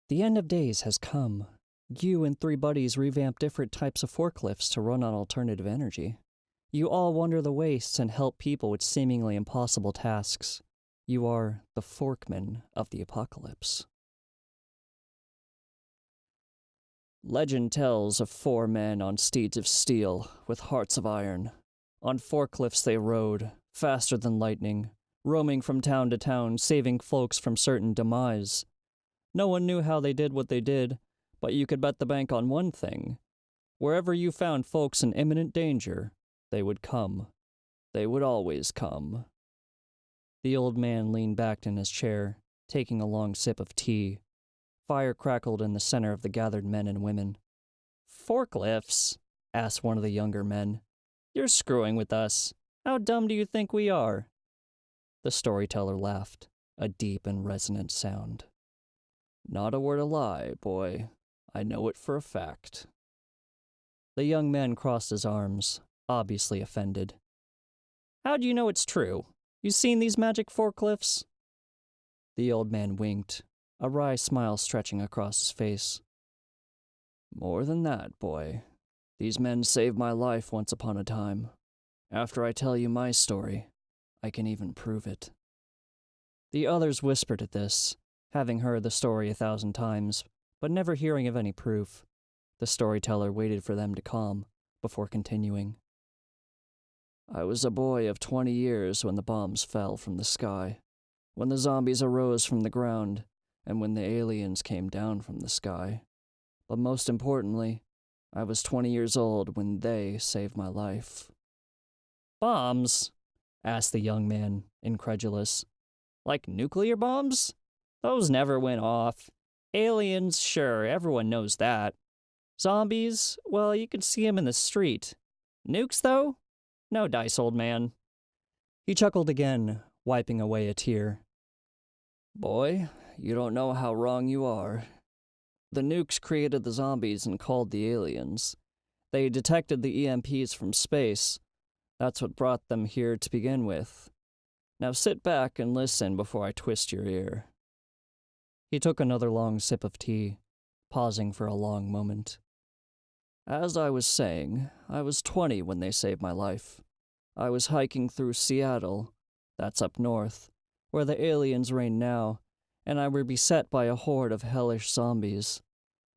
The end of days has come. You and 3 buddies revamp different types of forklifts to run on alternative energy. You all wander the wastes and help people with seemingly impossible tasks. You are the forkmen of the apocalypse. Legend tells of 4 men on steeds of steel, with hearts of iron. On forklifts they rode, faster than lightning, roaming from town to town, saving folks from certain demise. No one knew how they did what they did, but you could bet the bank on one thing. Wherever you found folks in imminent danger, they would come. They would always come. The old man leaned back in his chair, taking a long sip of tea. Fire crackled in the center of the gathered men and women. "Forklifts?" asked one of the younger men. "You're screwing with us. How dumb do you think we are?" The storyteller laughed, a deep and resonant sound. "Not a word of lie, boy. I know it for a fact." The young man crossed his arms, obviously offended. "How do you know it's true? You seen these magic forklifts?" The old man winked, a wry smile stretching across his face. "More than that, boy. These men saved my life once upon a time. After I tell you my story, I can even prove it." The others whispered at this, having heard the story 1,000 times, but never hearing of any proof. The storyteller waited for them to calm before continuing. "I was a boy of 20 years when the bombs fell from the sky, when the zombies arose from the ground, and when the aliens came down from the sky. But most importantly, I was 20 years old when they saved my life." "Bombs?" asked the young man, incredulous. "Like nuclear bombs? Those never went off. Aliens, sure, everyone knows that. Zombies, well, you could see 'em in the street. Nukes, though? No dice, old man." He chuckled again, wiping away a tear. "Boy, you don't know how wrong you are. The nukes created the zombies and called the aliens. They detected the EMPs from space. That's what brought them here to begin with. Now sit back and listen before I twist your ear." He took another long sip of tea, pausing for a long moment. "As I was saying, I was 20 when they saved my life. I was hiking through Seattle, that's up north, where the aliens reign now, and I were beset by a horde of hellish zombies.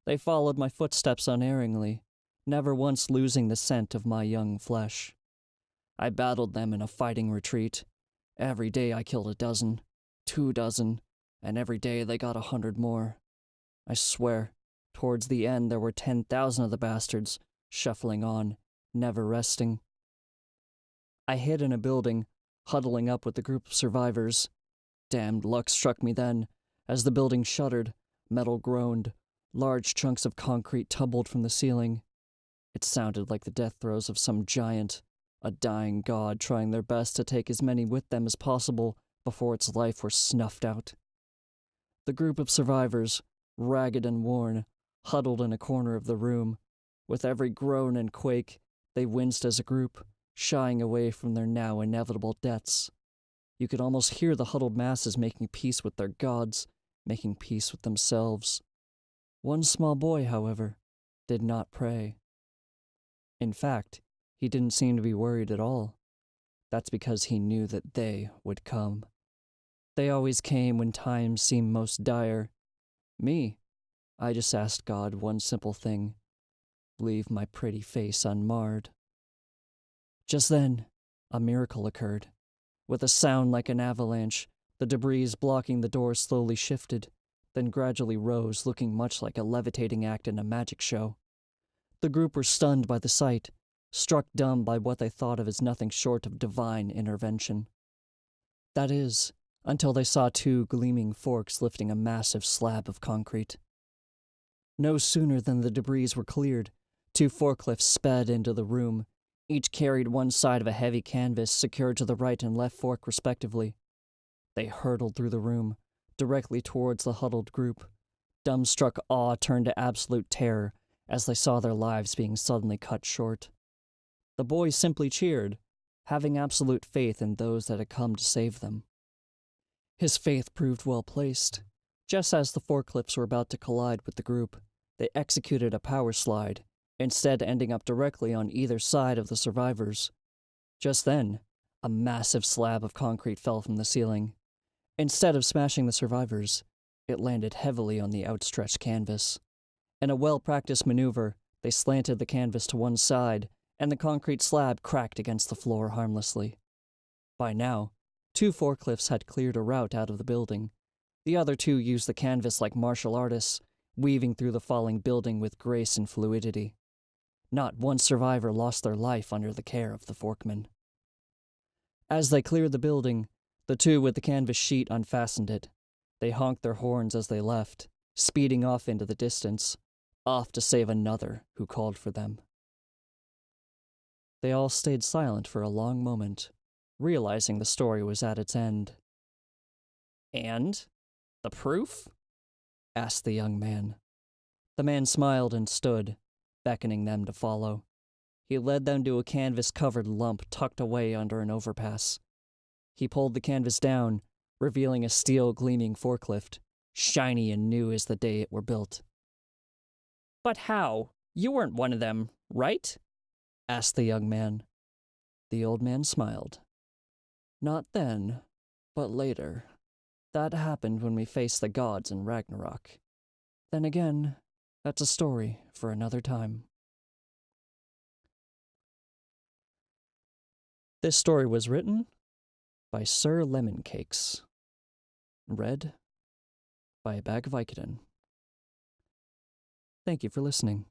They followed my footsteps unerringly, never once losing the scent of my young flesh. I battled them in a fighting retreat. Every day I killed 12, 2 dozen, and every day they got 100 more. I swear, towards the end there were 10,000 of the bastards, shuffling on, never resting. I hid in a building, huddling up with the group of survivors. Damned luck struck me then, as the building shuddered, metal groaned, large chunks of concrete tumbled from the ceiling. It sounded like the death throes of some giant, a dying god trying their best to take as many with them as possible before its life were snuffed out. The group of survivors, ragged and worn, huddled in a corner of the room. With every groan and quake, they winced as a group, shying away from their now inevitable deaths. You could almost hear the huddled masses making peace with their gods, making peace with themselves. One small boy, however, did not pray. In fact, he didn't seem to be worried at all. That's because he knew that they would come. They always came when times seemed most dire. Me, I just asked God one simple thing: leave my pretty face unmarred. Just then, a miracle occurred. With a sound like an avalanche, the debris blocking the door slowly shifted, then gradually rose, looking much like a levitating act in a magic show. The group were stunned by the sight, struck dumb by what they thought of as nothing short of divine intervention. That is, until they saw 2 gleaming forks lifting a massive slab of concrete. No sooner than the debris were cleared, 2 forklifts sped into the room. Each carried one side of a heavy canvas secured to the right and left fork respectively. They hurtled through the room, directly towards the huddled group. Dumbstruck awe turned to absolute terror as they saw their lives being suddenly cut short. The boys simply cheered, having absolute faith in those that had come to save them. His faith proved well placed. Just as the forklifts were about to collide with the group, they executed a power slide, instead ending up directly on either side of the survivors. Just then, a massive slab of concrete fell from the ceiling. Instead of smashing the survivors, it landed heavily on the outstretched canvas. In a well-practiced maneuver, they slanted the canvas to one side, and the concrete slab cracked against the floor harmlessly. By now, 2 forklifts had cleared a route out of the building. The other 2 used the canvas like martial artists, weaving through the falling building with grace and fluidity. Not one survivor lost their life under the care of the forkmen. As they cleared the building, the 2 with the canvas sheet unfastened it. They honked their horns as they left, speeding off into the distance, off to save another who called for them. They all stayed silent for a long moment, realizing the story was at its end. "And? The proof?" asked the young man. The man smiled and stood, beckoning them to follow. He led them to a canvas-covered lump tucked away under an overpass. He pulled the canvas down, revealing a steel-gleaming forklift, shiny and new as the day it were built. "But how? You weren't one of them, right?" asked the young man. The old man smiled. "Not then, but later. That happened when we faced the gods in Ragnarok. Then again, that's a story for another time." This story was written by Sir Lemon Cakes. Read by a bag of Vicodin. Thank you for listening.